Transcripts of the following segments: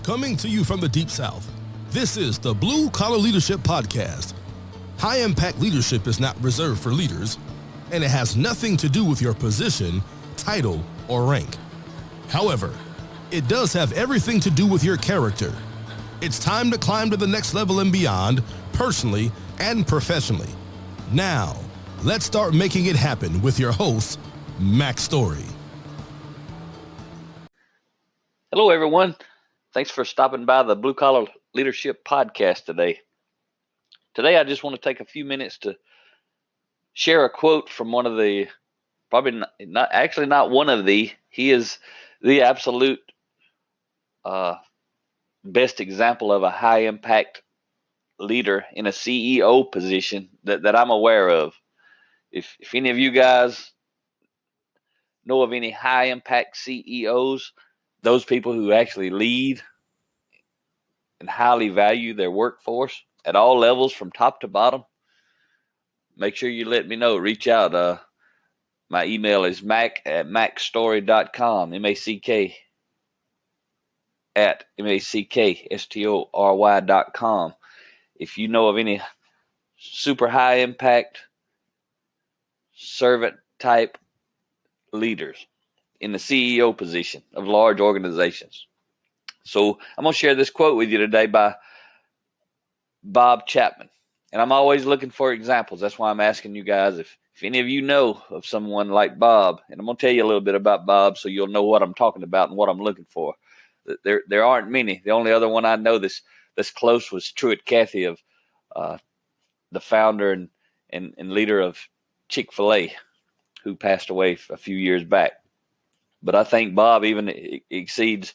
Coming to you from the Deep South, this is the Blue Collar Leadership Podcast. High-impact leadership is not reserved for leaders, and it has nothing to do with your position, title, or rank. However, it does have everything to do with your character. It's time to climb to the next level and beyond, personally and professionally. Now, let's start making it happen with your host, Mac Story. Hello, everyone. Thanks for stopping by the Blue Collar Leadership Podcast today. Today, I just want to take a few minutes to share a quote from one of the, he is the absolute best example of a high-impact leader in a CEO position that I'm aware of. If any of you guys know of any high-impact CEOs, those people who actually lead and highly value their workforce at all levels from top to bottom, make sure you let me know. Reach out. My email is mac@macstory.com, mac@macstory.com. If you know of any super high impact servant type leaders in the CEO position of large organizations. So I'm going to share this quote with you today by Bob Chapman. And I'm always looking for examples. That's why I'm asking you guys if any of you know of someone like Bob. And I'm going to tell you a little bit about Bob so you'll know what I'm talking about and what I'm looking for. There aren't many. The only other one I know that's close was Truett Cathy, of the founder and leader of Chick-fil-A, who passed away a few years back. But I think Bob even exceeds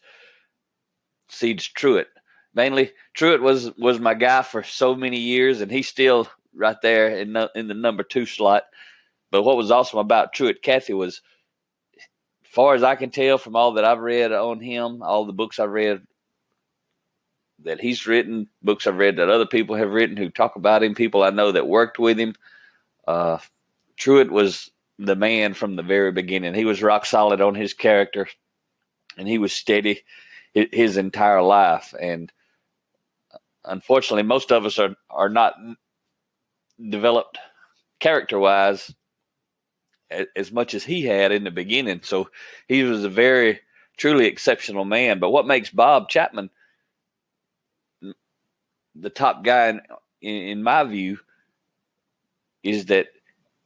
Truett. Mainly, Truett was my guy for so many years, and he's still right there in the number 2 slot. But what was awesome about Truett Cathy was, as far as I can tell from all that I've read on him, all the books I've read that he's written, books I've read that other people have written who talk about him, people I know that worked with him, Truett was the man from the very beginning. He was rock solid on his character, and he was steady his entire life. And unfortunately, most of us are not developed character-wise as much as he had in the beginning. So he was a very, truly exceptional man. But what makes Bob Chapman the top guy in my view is that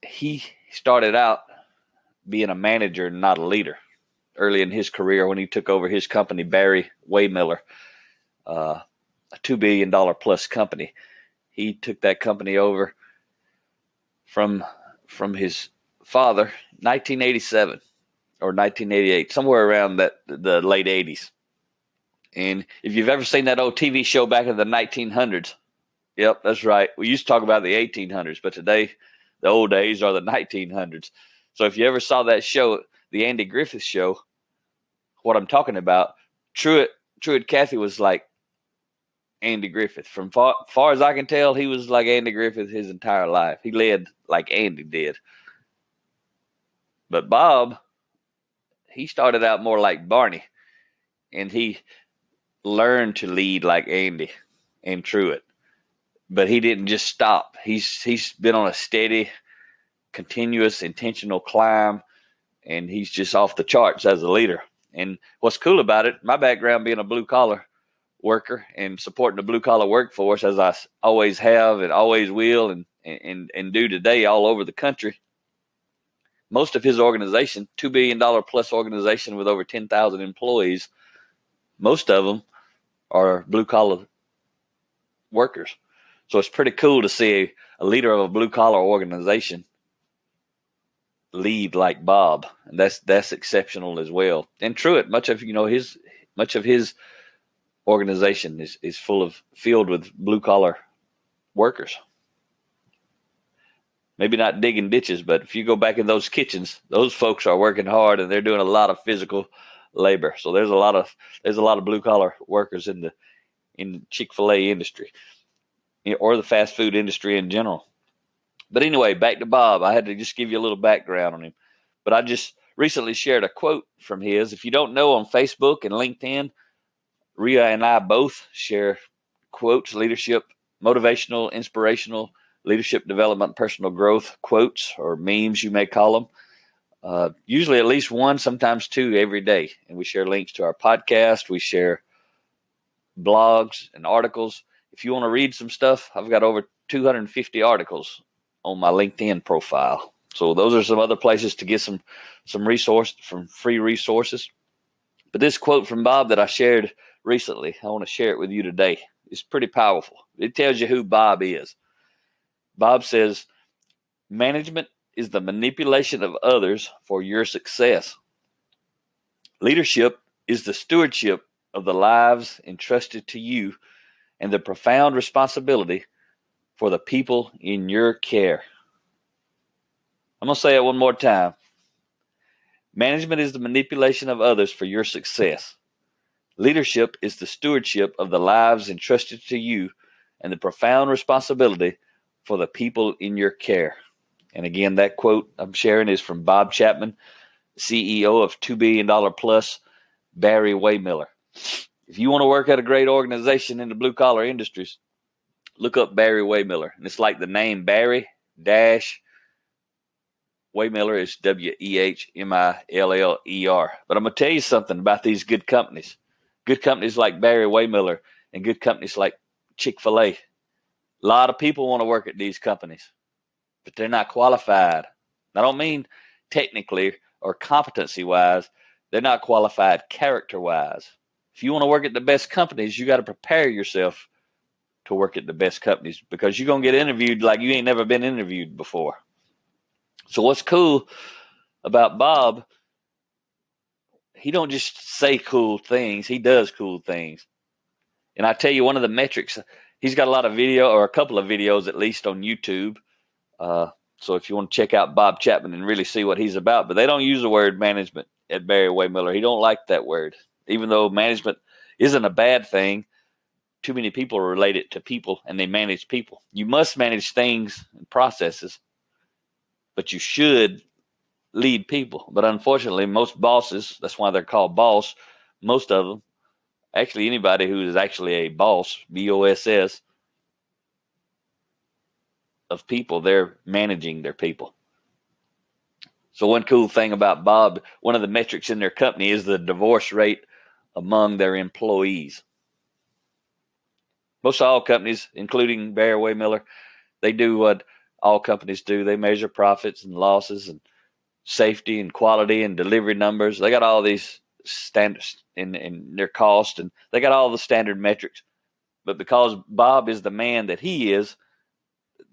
he started out being a manager, not a leader, early in his career when he took over his company, Barry-Wehmiller, a $2 billion plus company. He took that company over from his father, 1987 or 1988, somewhere around the late 80s. And if you've ever seen that old TV show back in the 1900s, yep, that's right. We used to talk about the 1800s, but today the old days are the 1900s. So if you ever saw that show, the Andy Griffith Show, what I'm talking about, Truett Cathy was like Andy Griffith. From far as I can tell, he was like Andy Griffith his entire life. He led like Andy did. But Bob, he started out more like Barney, and he learned to lead like Andy and Truett. But he didn't just stop. He's been on a steady, continuous, intentional climb, and he's just off the charts as a leader. And what's cool about it, my background being a blue-collar worker and supporting the blue-collar workforce, as I always have and always will and do today all over the country, most of his organization, $2 billion plus organization with over 10,000 employees, most of them are blue-collar workers. So it's pretty cool to see a leader of a blue-collar organization lead like Bob, and that's exceptional as well. And Truett, much of his organization is filled with blue-collar workers. Maybe not digging ditches, but if you go back in those kitchens, those folks are working hard and they're doing a lot of physical labor. So there's a lot of blue-collar workers in the Chick-fil-A industry, or the fast food industry in general. But anyway, back to Bob. I had to just give you a little background on him. But I just recently shared a quote from his. If you don't know, on Facebook and LinkedIn, Rhea and I both share quotes, leadership, motivational, inspirational, leadership development, personal growth quotes or memes, you may call them. Usually at least one, sometimes two every day. And we share links to our podcast. We share blogs and articles. If you want to read some stuff, I've got over 250 articles on my LinkedIn profile. So those are some other places to get some free resources. But this quote from Bob that I shared recently, I want to share it with you today. It's pretty powerful. It tells you who Bob is. Bob says, management is the manipulation of others for your success. Leadership is the stewardship of the lives entrusted to you and the profound responsibility for the people in your care. I'm going to say it one more time. Management is the manipulation of others for your success. Leadership is the stewardship of the lives entrusted to you and the profound responsibility for the people in your care. And again, that quote I'm sharing is from Bob Chapman, CEO of $2 billion plus Barry-Wehmiller. If you want to work at a great organization in the blue collar industries, look up Barry-Wehmiller. And it's like the name Barry dash Wehmiller is Wehmiller. But I'm going to tell you something about these good companies. Good companies like Barry-Wehmiller and good companies like Chick-fil-A. A lot of people want to work at these companies, but they're not qualified. I don't mean technically or competency-wise. They're not qualified character-wise. If you want to work at the best companies, you got to prepare yourself to work at the best companies because you're going to get interviewed like you ain't never been interviewed before. So what's cool about Bob, he don't just say cool things. He does cool things. And I tell you, one of the metrics, he's got a lot of video or a couple of videos at least on YouTube. So if you want to check out Bob Chapman and really see what he's about, but they don't use the word management at Barry-Wehmiller. He don't like that word. Even though management isn't a bad thing, too many people relate it to people and they manage people. You must manage things and processes, but you should lead people. But unfortunately, most bosses, that's why they're called boss, most of them, actually anybody who is actually a boss, B-O-S-S, of people, they're managing their people. So one cool thing about Bob, one of the metrics in their company is the divorce rate among their employees. Most all companies, including Barry-Wehmiller, they do what all companies do. They measure profits and losses and safety and quality and delivery numbers. They got all these standards in their cost, and they got all the standard metrics. But because Bob is the man that he is,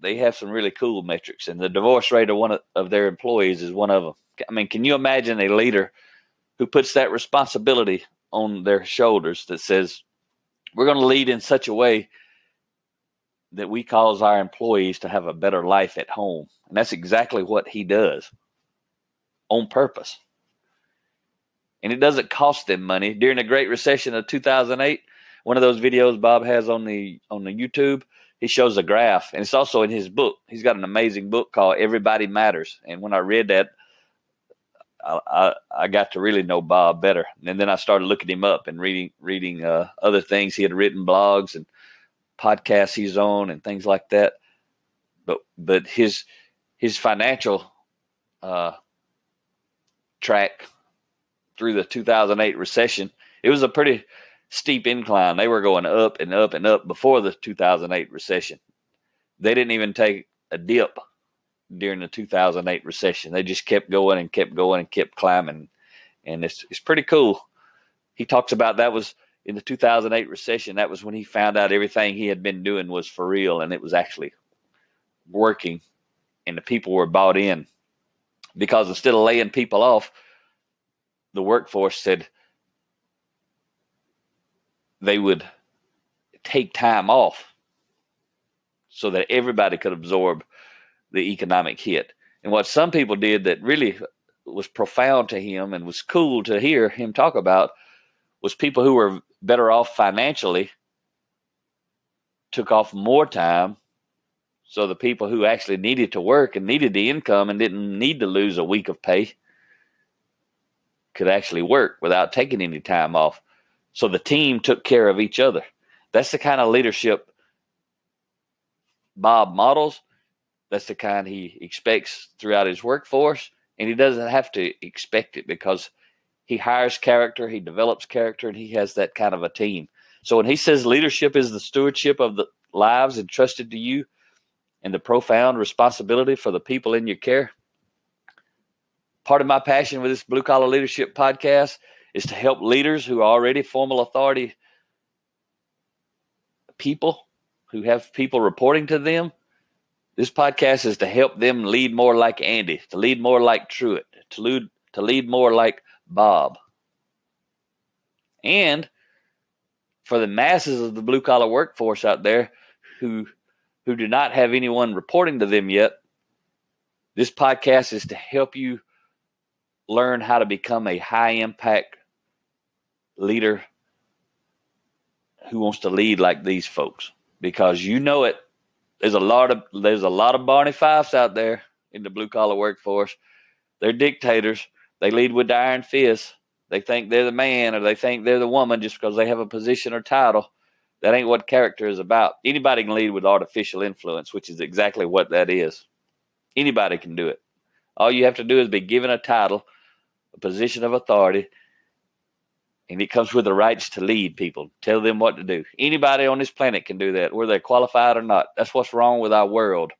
they have some really cool metrics. And the divorce rate of one of their employees is one of them. I mean, can you imagine a leader who puts that responsibility on their shoulders that says, we're going to lead in such a way that we cause our employees to have a better life at home? And that's exactly what he does on purpose. And it doesn't cost them money. During the Great Recession of 2008, one of those videos Bob has on the YouTube, he shows a graph, and it's also in his book. He's got an amazing book called Everybody Matters. And when I read that, I got to really know Bob better. And then I started looking him up and reading other things. He had written blogs and podcasts he's on and things like that. But his financial track through the 2008 recession, it was a pretty steep incline. They were going up and up and up before the 2008 recession. They didn't even take a dip during the 2008 recession. They just kept going and kept going and kept climbing. And it's pretty cool. He talks about that was in the 2008 recession. That was when he found out everything he had been doing was for real and it was actually working and the people were bought in. Because instead of laying people off, the workforce said they would take time off so that everybody could absorb the economic hit. And what some people did that really was profound to him and was cool to hear him talk about was people who were better off financially took off more time. So the people who actually needed to work and needed the income and didn't need to lose a week of pay could actually work without taking any time off. So the team took care of each other. That's the kind of leadership Bob models. That's the kind he expects throughout his workforce. And he doesn't have to expect it because he hires character, he develops character, and he has that kind of a team. So when he says leadership is the stewardship of the lives entrusted to you and the profound responsibility for the people in your care, part of my passion with this Blue Collar Leadership podcast is to help leaders who are already formal authority people, who have people reporting to them. This podcast is to help them lead more like Andy, to lead more like Truett, to lead more like Bob. And for the masses of the blue collar workforce out there who do not have anyone reporting to them yet, this podcast is to help you learn how to become a high impact leader who wants to lead like these folks. Because you know it, there's a lot of Barney Fifes out there in the blue collar workforce. They're dictators. They lead with the iron fist. They think they're the man or they think they're the woman just because they have a position or title. That ain't what character is about. Anybody can lead with artificial influence, which is exactly what that is. Anybody can do it. All you have to do is be given a title, a position of authority, and it comes with the rights to lead people, tell them what to do. Anybody on this planet can do that, whether they're qualified or not. That's what's wrong with our world.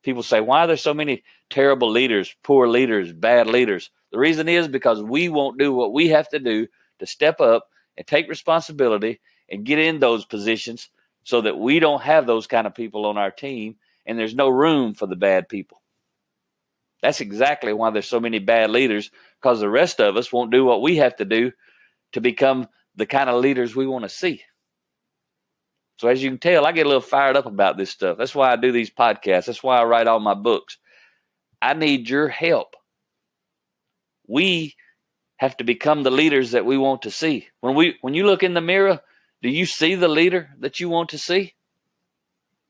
People say, why are there so many terrible leaders, poor leaders, bad leaders? The reason is because we won't do what we have to do to step up and take responsibility and get in those positions so that we don't have those kind of people on our team and there's no room for the bad people. That's exactly why there's so many bad leaders, because the rest of us won't do what we have to do to become the kind of leaders we want to see. So as you can tell, I get a little fired up about this stuff. That's why I do these podcasts. That's why I write all my books. I need your help. We have to become the leaders that we want to see. When you look in the mirror, do you see the leader that you want to see?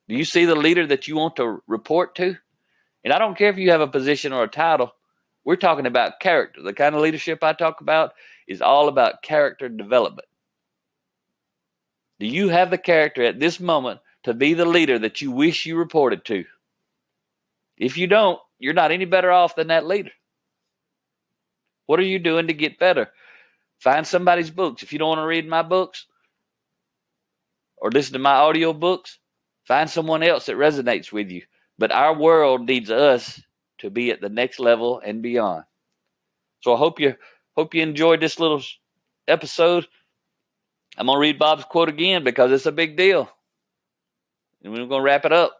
Do you see the leader that you want to report to? And I don't care if you have a position or a title. We're talking about character. The kind of leadership I talk about is all about character development. Do you have the character at this moment to be the leader that you wish you reported to? If you don't, you're not any better off than that leader. What are you doing to get better? Find somebody's books. If you don't want to read my books or listen to my audio books, find someone else that resonates with you. But our world needs us to be at the next level and beyond. So I hope you enjoyed this little episode. I'm going to read Bob's quote again because it's a big deal. And we're going to wrap it up.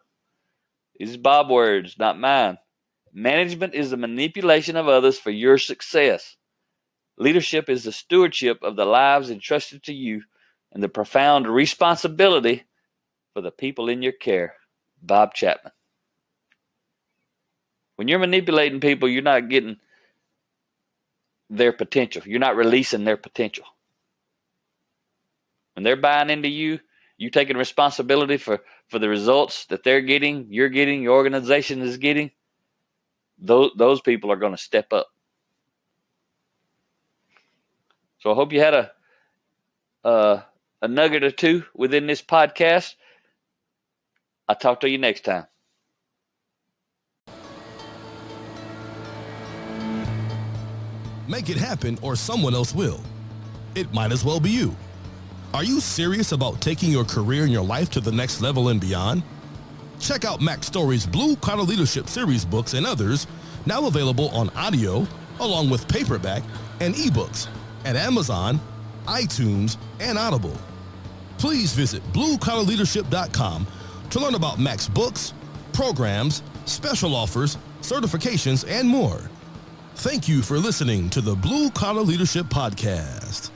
These are Bob's words, not mine. Management is the manipulation of others for your success. Leadership is the stewardship of the lives entrusted to you and the profound responsibility for the people in your care. Bob Chapman. When you're manipulating people, you're not getting their potential. You're not releasing their potential. When they're buying into you, you taking responsibility for the results that they're getting, you're getting, your organization is getting, those people are going to step up. So I hope you had a nugget or two within this podcast. I'll talk to you next time. Make it happen or someone else will. It might as well be you. Are you serious about taking your career and your life to the next level and beyond? Check out Mac Story's Blue Collar Leadership series books and others, now available on audio, along with paperback and ebooks at Amazon, iTunes, and Audible. Please visit bluecollarleadership.com to learn about Mac's books, programs, special offers, certifications, and more. Thank you for listening to the Blue Collar Leadership Podcast.